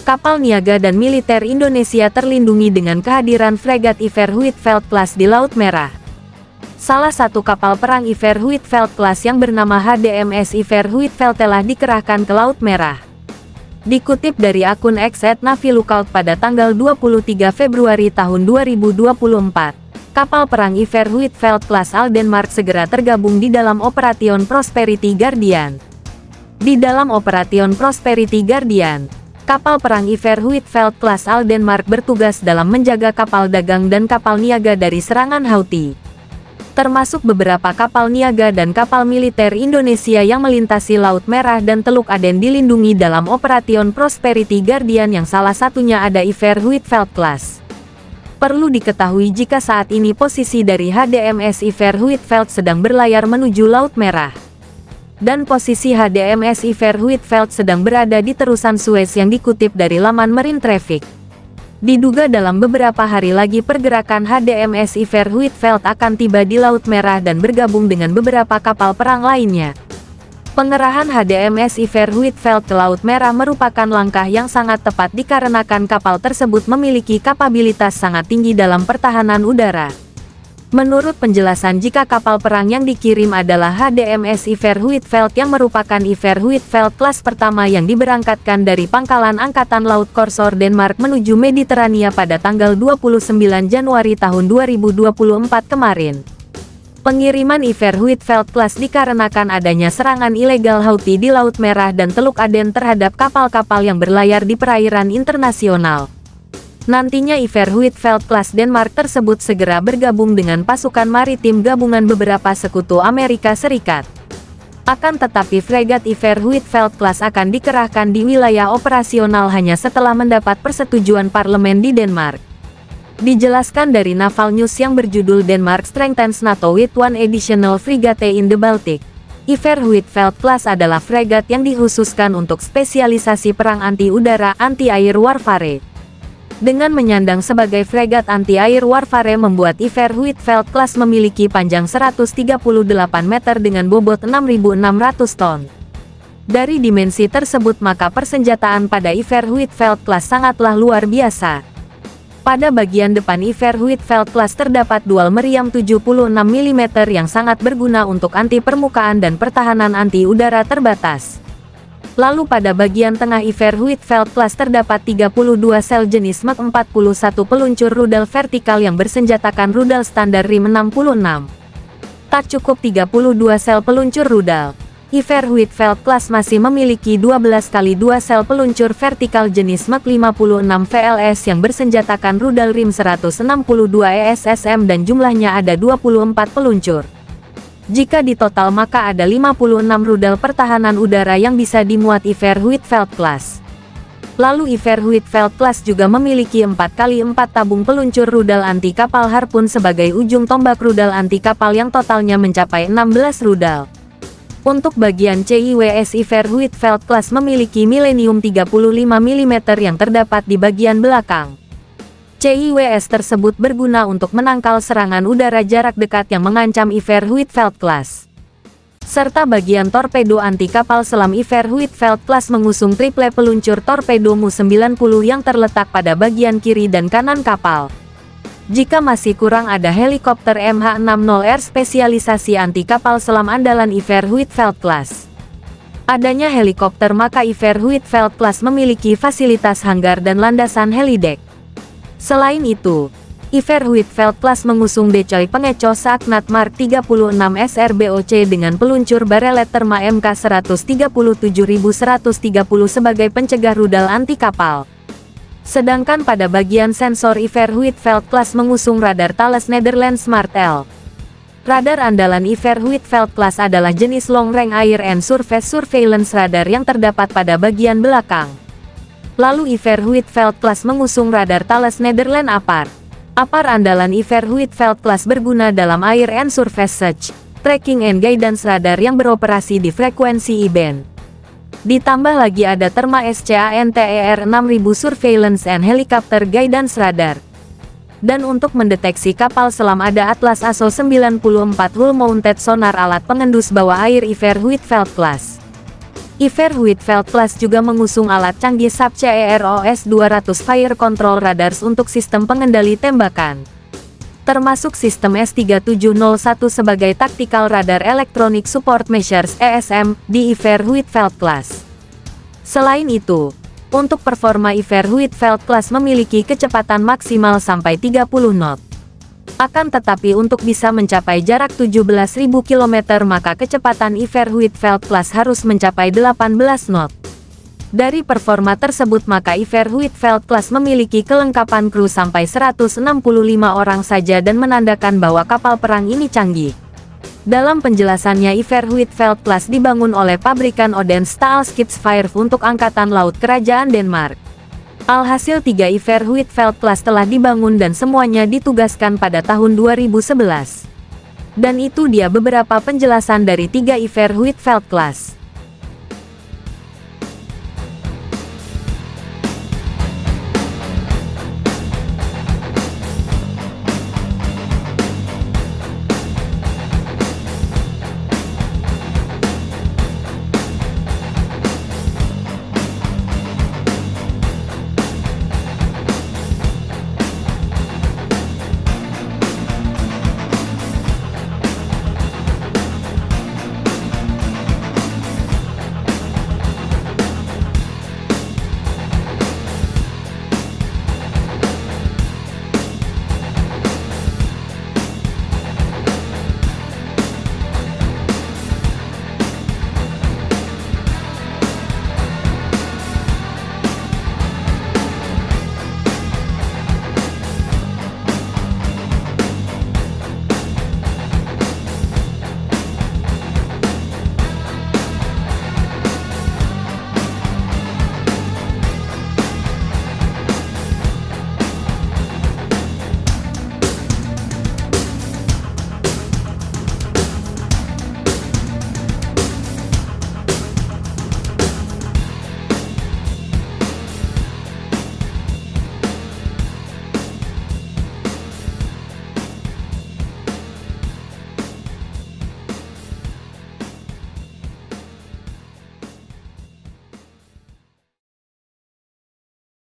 Kapal niaga dan militer Indonesia terlindungi dengan kehadiran fregat Iver Huitfeldt Class di Laut Merah. Salah satu kapal perang Iver Huitfeldt Class yang bernama HDMS Iver Huitfeldt telah dikerahkan ke Laut Merah. Dikutip dari akun X @Navilookout pada tanggal 23 Februari tahun 2024, kapal perang Iver Huitfeldt Class Aldenmark segera tergabung di dalam Operation Prosperity Guardian. Di dalam Operation Prosperity Guardian, kapal perang Iver Huitfeldt Class Aldenmark bertugas dalam menjaga kapal dagang dan kapal niaga dari serangan Houthi, termasuk beberapa kapal niaga dan kapal militer Indonesia yang melintasi Laut Merah dan Teluk Aden dilindungi dalam Operation Prosperity Guardian yang salah satunya ada Iver Huitfeldt Class. Perlu diketahui jika saat ini posisi dari HDMS Iver Huitfeldt sedang berlayar menuju Laut Merah. Dan posisi HDMS Iver Huitfeldt sedang berada di terusan Suez yang dikutip dari laman Marine Traffic. Diduga dalam beberapa hari lagi pergerakan HDMS Iver Huitfeldt akan tiba di Laut Merah dan bergabung dengan beberapa kapal perang lainnya. Pengerahan HDMS Iver Huitfeldt ke Laut Merah merupakan langkah yang sangat tepat dikarenakan kapal tersebut memiliki kapabilitas sangat tinggi dalam pertahanan udara. Menurut penjelasan, jika kapal perang yang dikirim adalah HDMS Iver Huitfeldt yang merupakan Iver Huitfeldt Class pertama yang diberangkatkan dari Pangkalan Angkatan Laut Korsor Denmark menuju Mediterania pada tanggal 29 Januari tahun 2024 kemarin. Pengiriman Iver Huitfeldt Class dikarenakan adanya serangan ilegal Houthi di Laut Merah dan Teluk Aden terhadap kapal-kapal yang berlayar di perairan internasional. Nantinya Iver Huitfeldt Class Denmark tersebut segera bergabung dengan pasukan maritim gabungan beberapa sekutu Amerika Serikat. Akan tetapi fregat Iver Huitfeldt Class akan dikerahkan di wilayah operasional hanya setelah mendapat persetujuan parlemen di Denmark. Dijelaskan dari Naval News yang berjudul Denmark Strengthens NATO with one additional frigate in the Baltic. Iver Huitfeldt Class adalah fregat yang dikhususkan untuk spesialisasi perang anti-udara anti-air warfare. Dengan menyandang sebagai fregat anti-air warfare membuat Iver Huitfeldt Class memiliki panjang 138 meter dengan bobot 6.600 ton. Dari dimensi tersebut maka persenjataan pada Iver Huitfeldt Class sangatlah luar biasa. Pada bagian depan Iver Huitfeldt Class terdapat dual meriam 76 mm yang sangat berguna untuk anti permukaan dan pertahanan anti-udara terbatas. Lalu pada bagian tengah Iver Huitfeldt Class terdapat 32 sel jenis Mak 41 peluncur rudal vertikal yang bersenjatakan rudal standar RIM 66. Tak cukup 32 sel peluncur rudal, Iver Huitfeldt Class masih memiliki 12x2 sel peluncur vertikal jenis Mak 56 VLS yang bersenjatakan rudal RIM 162 ESSM dan jumlahnya ada 24 peluncur. Jika di total maka ada 56 rudal pertahanan udara yang bisa dimuat Iver Huitfeldt Class. Lalu Iver Huitfeldt Class juga memiliki 4x4 tabung peluncur rudal anti kapal Harpoon sebagai ujung tombak rudal anti kapal yang totalnya mencapai 16 rudal. Untuk bagian CIWS Iver Huitfeldt Class memiliki Millennium 35 mm yang terdapat di bagian belakang. CIWS tersebut berguna untuk menangkal serangan udara jarak dekat yang mengancam Iver Huitfeldt Class. Serta bagian torpedo anti kapal selam Iver Huitfeldt Class mengusung triple peluncur torpedo Mu-90 yang terletak pada bagian kiri dan kanan kapal. Jika masih kurang ada helikopter MH-60R spesialisasi anti kapal selam andalan Iver Huitfeldt Class. Adanya helikopter maka Iver Huitfeldt Class memiliki fasilitas hanggar dan landasan helidek. Selain itu, Iver Huitfeldt Class mengusung decoy pengecoh Saknat Mark 36 SRBOC dengan peluncur barelet Terma MK 137130 sebagai pencegah rudal anti kapal. Sedangkan pada bagian sensor Iver Huitfeldt Class mengusung radar Thales Netherlands Smart L. Radar andalan Iver Huitfeldt Class adalah jenis Long Range Air and Surface Surveillance Radar yang terdapat pada bagian belakang. Lalu Iver Huitfeldt Class mengusung radar Thales Netherlands APAR. APAR andalan Iver Huitfeldt Class berguna dalam Air and Surface Search, Tracking and Guidance Radar yang beroperasi di frekuensi I-band. Ditambah lagi ada Terma SCANTER 6000 Surveillance and Helicopter Guidance Radar. Dan untuk mendeteksi kapal selam ada Atlas ASO 94 Hull Mounted Sonar alat pengendus bawah air Iver Huitfeldt Class. Iver Huitfeldt class juga mengusung alat canggih SAP CEROS 200 Fire Control Radars untuk sistem pengendali tembakan, termasuk sistem S3701 sebagai Tactical Radar Electronic Support Measures (ESM) di Iver Huitfeldt class. Selain itu, untuk performa Iver Huitfeldt class memiliki kecepatan maksimal sampai 30 knot. Akan tetapi untuk bisa mencapai jarak 17.000 km maka kecepatan Iver Huitfeldt class harus mencapai 18 knot. Dari performa tersebut maka Iver Huitfeldt class memiliki kelengkapan kru sampai 165 orang saja dan menandakan bahwa kapal perang ini canggih. Dalam penjelasannya, Iver Huitfeldt class dibangun oleh pabrikan Odense Stahlskibsfarv untuk Angkatan Laut Kerajaan Denmark. Alhasil 3 Iver Huitfeldt class telah dibangun dan semuanya ditugaskan pada tahun 2011. Dan itu dia beberapa penjelasan dari 3 Iver Huitfeldt class.